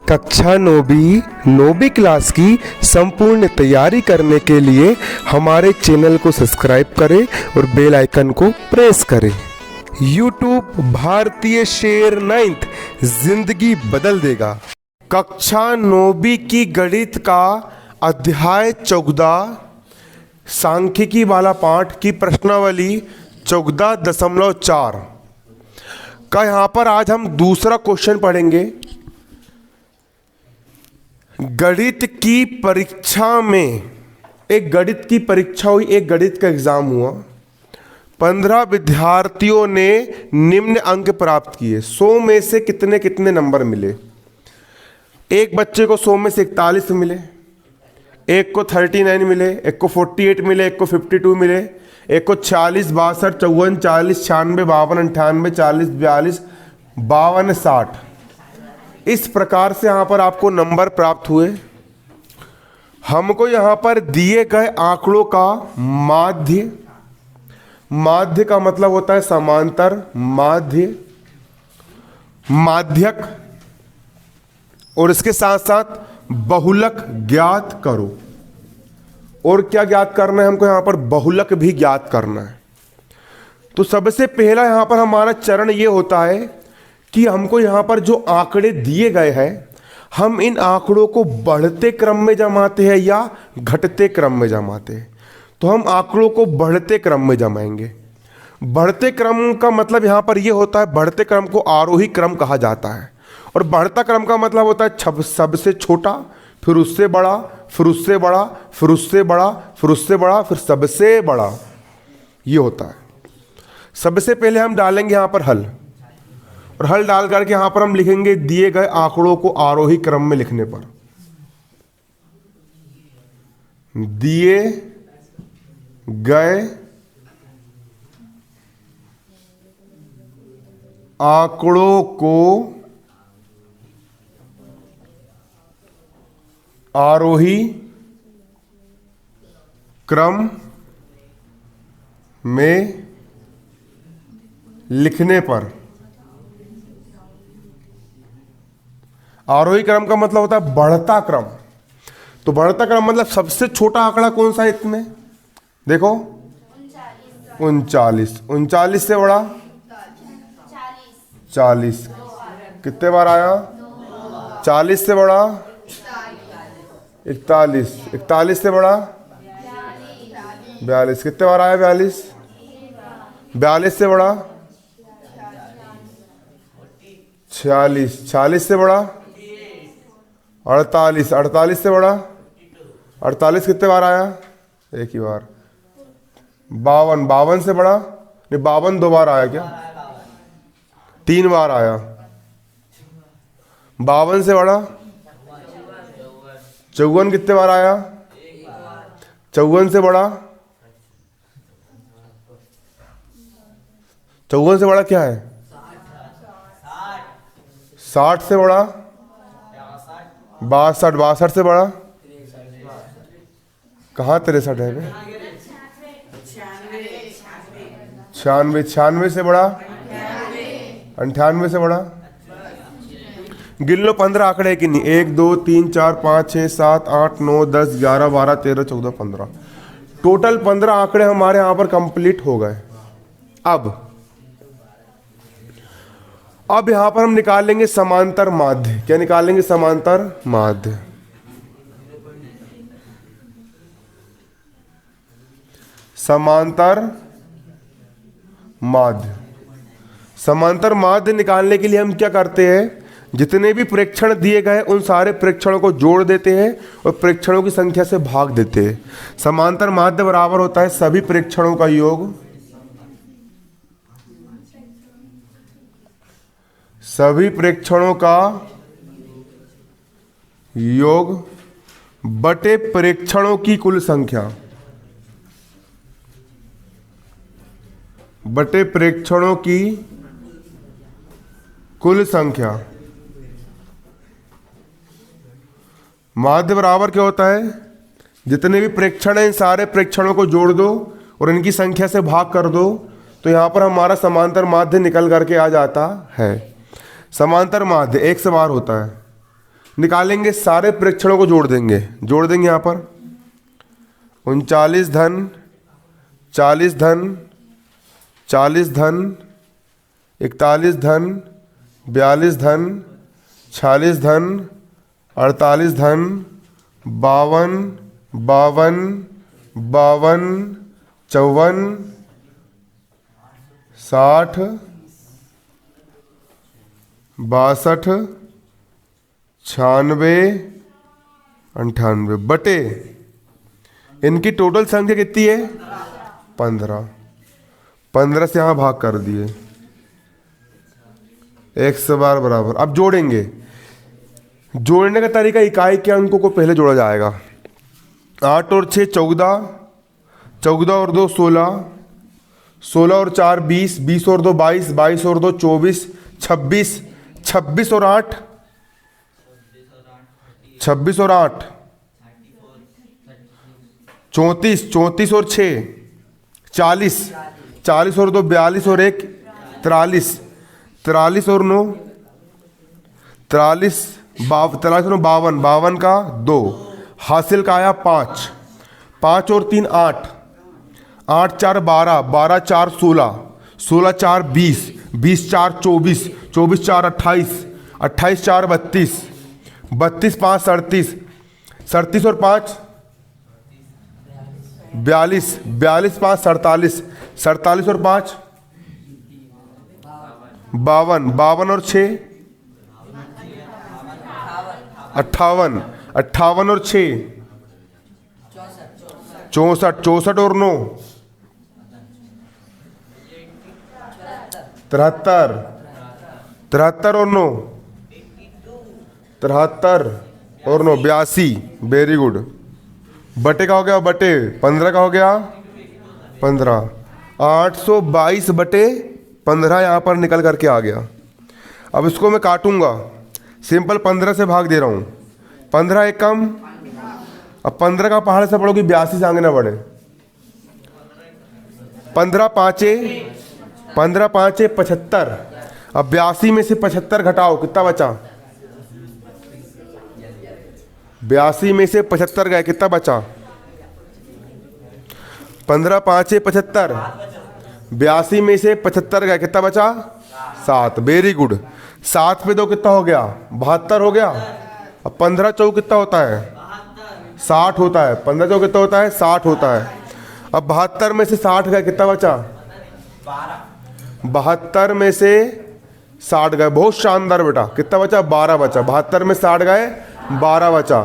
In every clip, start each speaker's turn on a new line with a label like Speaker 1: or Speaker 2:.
Speaker 1: कक्षा नौवीं क्लास की संपूर्ण तैयारी करने के लिए हमारे चैनल को सब्सक्राइब करें और बेल आइकन को प्रेस करें। यूट्यूब भारतीय शेर 9th जिंदगी बदल देगा। कक्षा 9वीं की गणित का अध्याय 14 सांख्यिकी वाला पाठ की प्रश्नावली 14.4 का यहाँ पर आज हम दूसरा क्वेश्चन पढ़ेंगे। गणित की परीक्षा में एक गणित की परीक्षा हुई, एक गणित का एग्जाम हुआ। 15 विद्यार्थियों ने निम्न अंक प्राप्त किए। 100 में से कितने कितने नंबर मिले? एक बच्चे को 100 में से 41 मिले, एक को 39 मिले, एक को 48 मिले, एक को 52 मिले, एक को 46, 62, 54, 40, 96, 52, 98, 40, 42, 52, 60। इस प्रकार से यहाँ पर आपको नंबर प्राप्त हुए। हमको यहाँ पर दिए गए आंकड़ों का माध्य, माध्य का मतलब होता है समांतर, माध्य, माध्यक और इसके साथ साथ बहुलक ज्ञात करो। और क्या ज्ञात करना है हमको? यहाँ पर बहुलक भी ज्ञात करना है। तो सबसे पहला यहाँ पर हमारा चरण ये होता है कि हमको यहाँ पर जो आंकड़े दिए गए हैं, हम इन आंकड़ों को बढ़ते क्रम में जमाते हैं या घटते क्रम में जमाते हैं। तो हम आंकड़ों को बढ़ते क्रम में जमाएंगे। बढ़ते क्रम का मतलब यहाँ पर ये होता है, बढ़ते क्रम को आरोही क्रम कहा जाता है। और बढ़ता क्रम का मतलब होता है सबसे छोटा, फिर उससे बड़ा, फिर उससे बड़ा, फिर उससे बड़ा, फिर उससे बड़ा, फिर सबसे बड़ा, ये होता है। सबसे पहले हम डालेंगे यहाँ पर हल, और हल डाल करके यहाँ पर हम लिखेंगे दिए गए आंकड़ों को आरोही क्रम में लिखने पर, दिए गए आंकड़ों को आरोही क्रम में लिखने पर। आरोही क्रम का मतलब होता है बढ़ता क्रम। तो बढ़ता क्रम मतलब सबसे छोटा आंकड़ा कौन सा है इसमें? देखो 39, 39 से बड़ा 40, कितने बार आया? 40 से बड़ा 41, 41 से बड़ा 42, कितने बार आया? 42, 42 से बड़ा 46, 46 से बड़ा 48, 48 से बड़ा 48, कितने बार आया? एक ही बार। 52, 52 से बड़ा नहीं, 52 2 बार आया क्या? 3 बार आया। 52 से बड़ा 54, कितने बार आया? 54 से बड़ा 54 से बड़ा क्या है? 60 से बड़ा 62, 62 से बड़ा कहाँ 63 है? 96, 96 से बड़ा 98 से बड़ा। गिन लो 15 आंकड़े कि नहीं? 1 2 3 4 5 6 7 8 9 10 11 12 13 14 15, टोटल 15 आंकड़े हमारे यहाँ पर कंप्लीट हो गए। अब यहाँ पर हम निकालेंगे समांतर माध्य। क्या निकालेंगे? समांतर माध्य। समांतर माध्य। समांतर माध्य निकालने के लिए हम क्या करते हैं? जितने भी प्रेक्षण दिए गए उन सारे प्रेक्षणों को जोड़ देते हैं और प्रेक्षणों की संख्या से भाग देते हैं। समांतर माध्य बराबर होता है सभी प्रेक्षणों का योग, सभी प्रेक्षणों का योग बटे प्रेक्षणों की कुल संख्या, बटे प्रेक्षणों की कुल संख्या। माध्य बराबर क्या होता है? जितने भी प्रेक्षण हैं इन सारे प्रेक्षणों को जोड़ दो और इनकी संख्या से भाग कर दो, तो यहां पर हमारा समांतर माध्य निकल करके आ जाता है। समांतर माध्य 1 से बार होता है, निकालेंगे, सारे प्रेक्षणों को जोड़ देंगे यहाँ पर 39 धन 40 धन 41 धन 42 धन 46 धन 48 धन 52 54 54 60 62 96 98 बटे इनकी टोटल संख्या कितनी है 15। 15 से यहाँ भाग कर दिए, 100 बार बराबर। अब जोड़ेंगे, जोड़ने का तरीका इकाई के अंकों को पहले जोड़ा जाएगा। 8 और 6 14, 14 और 2 16, 16 और 4 20, 20 और 2 22, 22 और 2 24, 26, 26 और 8 26 और 8 34, 34 और 6 40, 40 और 2 42 और 1 43, 43 और 9 43, 43 और 52, 52 का 2 हासिल का आया 5, 5 और 3 8, 8 4 12, 12 4 16, 16 4 20, 20 4 24, 24 4 28, 28 4 32, 32 5 37, 37 और 5 42, 42 5 47, 47 और 5 52, 52 और 6 58, 58 और 6 64, 64 और 9 73, 73 और 9 73 और 9 82। Very good. बटे का हो गया, बटे 15 का हो गया 15, 822 बटे 15 यहाँ पर निकल करके आ गया। अब इसको मैं काटूंगा, सिंपल 15 से भाग दे रहा हूँ, 15 एक कम। अब 15 का पहाड़ से पढ़ोगी 82 से आगे ना बढ़े। 15 पाँचे 75। अब 82 में से 75 घटाओ, कितना बचा? 82 में से 75 गए, कितना बचा? 15 5 75, 82 में से 75 गए, कितना बचा? 7। Very good. 7 पे 2 कितना हो गया? 72 हो गया। अब 15 चौक कितना होता है? 60 होता है। 15 चौक कितना होता है? 60 होता है। अब 72 में से 60 गए, कितना बचा? 72 में से 60 गए, बहुत शानदार बेटा। कितना बचा? 12 बचा। 72 में 60 गए, 12 बचा।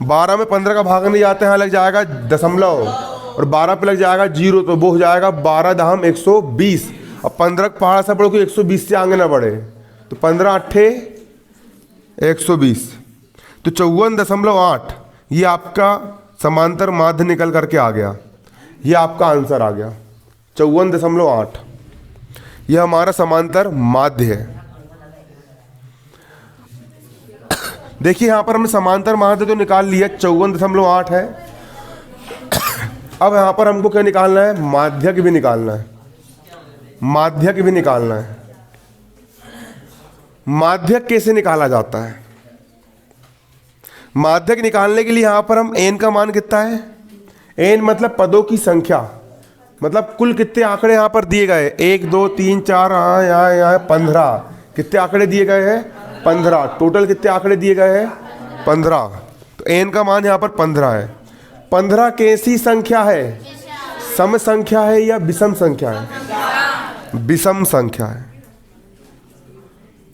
Speaker 1: 12 में 15 का भाग नहीं जाते हैं, लग जाएगा दशमलव, और 12 पे लग जाएगा 0, तो वो हो जाएगा 12 दहम 120। अब 15 पहाड़ से पढ़ो कि 120 से आगे ना बढ़े, तो 15 अट्ठे 120, तो 54.8। ये आपका समांतर माध्य निकल करके आ गया। ये आपका आंसर आ गया 54.8। यह हमारा समांतर माध्य है। देखिए यहाँ पर हमने समांतर माध्य तो निकाल लिया, 54.8 है। अब यहाँ पर हमको क्या निकालना है? माध्यक भी निकालना है। माध्यक भी निकालना है। माध्यक कैसे निकाला जाता है? माध्यक निकालने के लिए यहाँ पर हम n का मान कितना है? n मतलब पदों की संख्या, मतलब कुल कितने आंकड़े यहाँ पर दिए गए? 1 2 3 4 यहाँ 15। कितने आंकड़े दिए गए हैं? 15। टोटल कितने आंकड़े दिए गए हैं? 15। तो n का मान यहाँ पर 15 है। 15 कैसी संख्या है? सम संख्या है या विषम संख्या है? विषम संख्या है।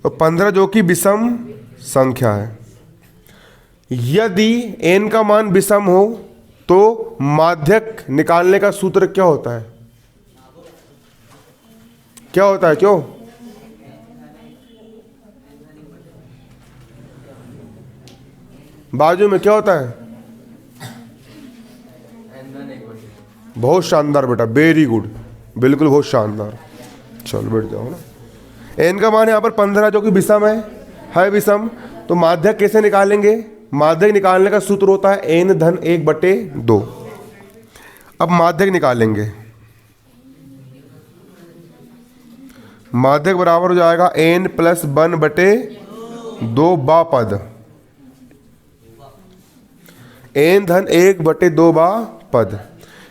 Speaker 1: तो 15 जो कि विषम संख्या है। यदि n का मान विषम हो तो माध्यक निकालने का सूत्र क्या होता है? क्या होता है? क्यों? बाजू में क्या होता है? बहुत शानदार बेटा, वेरी गुड, बिल्कुल बहुत शानदार। चल बैठ जाओ ना। n का मान यहाँ पर 15 जो कि विषम है विषम। तो माध्यक कैसे निकालेंगे? माध्यक निकालने का सूत्र होता है n धन 1 बटे 2। अब माध्यक निकालेंगे। माध्यक बराबर हो जाएगा n प्लस 1 बटे 2 बा पद। एन धन 1/2 बा पद।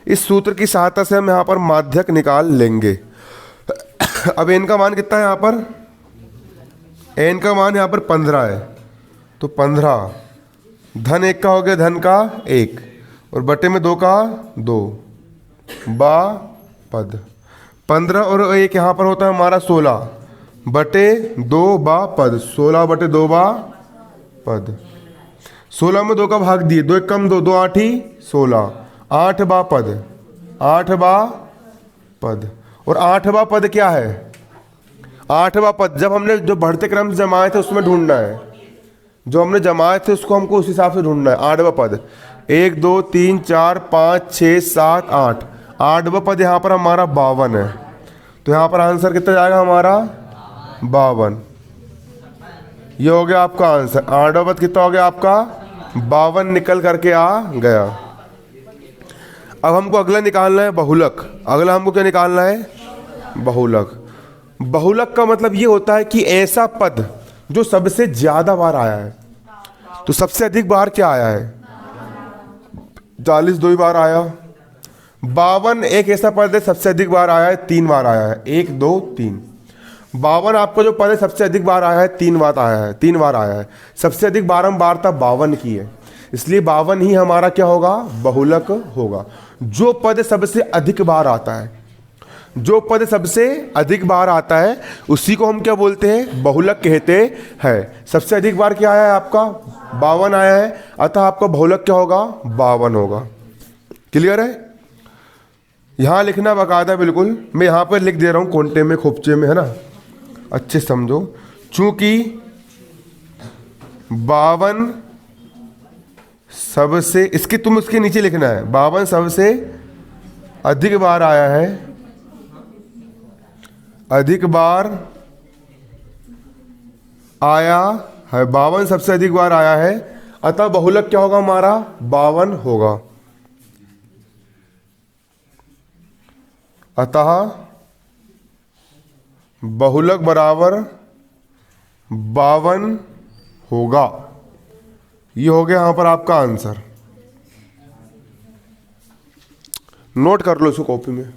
Speaker 1: इस सूत्र की सहायता से हम यहाँ पर माध्यक निकाल लेंगे। अब एन का मान कितना है यहाँ पर? एन का मान यहाँ पर 15 है, तो 15 धन 1 का हो गया, धन का 1 और बटे में 2 का 2 बा पद। 15 और 1 यहाँ पर होता है हमारा 16 बटे 2 बा पद। 16 बटे 2 बा पद। 16 में 2 का भाग दिए, 2 1 कम 2, 2 8 ही 16, 8 बा पद। 8 बा पद। और 8 बा पद क्या है? 8 बा पद जब हमने जो बढ़ते क्रम से जमाए थे उसमें ढूंढना है, जो हमने जमाए थे उसको हमको उस हिसाब से ढूंढना है। 8 बा पद 1 2 3 4 5 6 7 8, 8 बा पद यहाँ पर हमारा 52 है, तो यहाँ पर आंसर कितना जाएगा हमारा? 52। ये हो गया आपका आंसर। 8 बा पद कितना हो गया आपका? 52 निकल करके आ गया। अब हमको अगला निकालना है बहुलक। अगला हमको क्या निकालना है? बहुलक। बहुलक का मतलब ये होता है कि ऐसा पद जो सबसे ज्यादा बार आया है। तो सबसे अधिक बार क्या आया है? 40 2 बार आया। 52 एक ऐसा पद है सबसे अधिक बार आया है, 3 बार आया है, 1 2 3। 52 आपका जो पद है सबसे अधिक बार आया है, 3 बार आया है, 3 बार आया है। सबसे अधिक बारंबारता 52 की है, इसलिए 52 ही हमारा क्या होगा? बहुलक होगा। जो पद सबसे अधिक बार आता है, जो पद सबसे अधिक बार आता है उसी को हम क्या बोलते हैं? बहुलक कहते हैं। सबसे अधिक बार क्या आया है आपका? 52 आया है, अतः आपका बहुलक क्या होगा? 52 होगा। क्लियर है? यहां लिखना बाकायदा बिल्कुल, मैं यहां पर लिख दे रहा हूं कोंटे में खोपचे में, है ना, अच्छे समझो। चूंकि 52 सबसे, इसके तुम उसके नीचे लिखना है 52 सबसे अधिक बार आया है, अधिक बार आया है, 52 सबसे अधिक बार आया है, अतः बहुलक क्या होगा हमारा? 52 होगा। अतः बहुलक बराबर 52 होगा। ये हो गया यहां पर आपका आंसर। नोट कर लो इसको कॉपी में।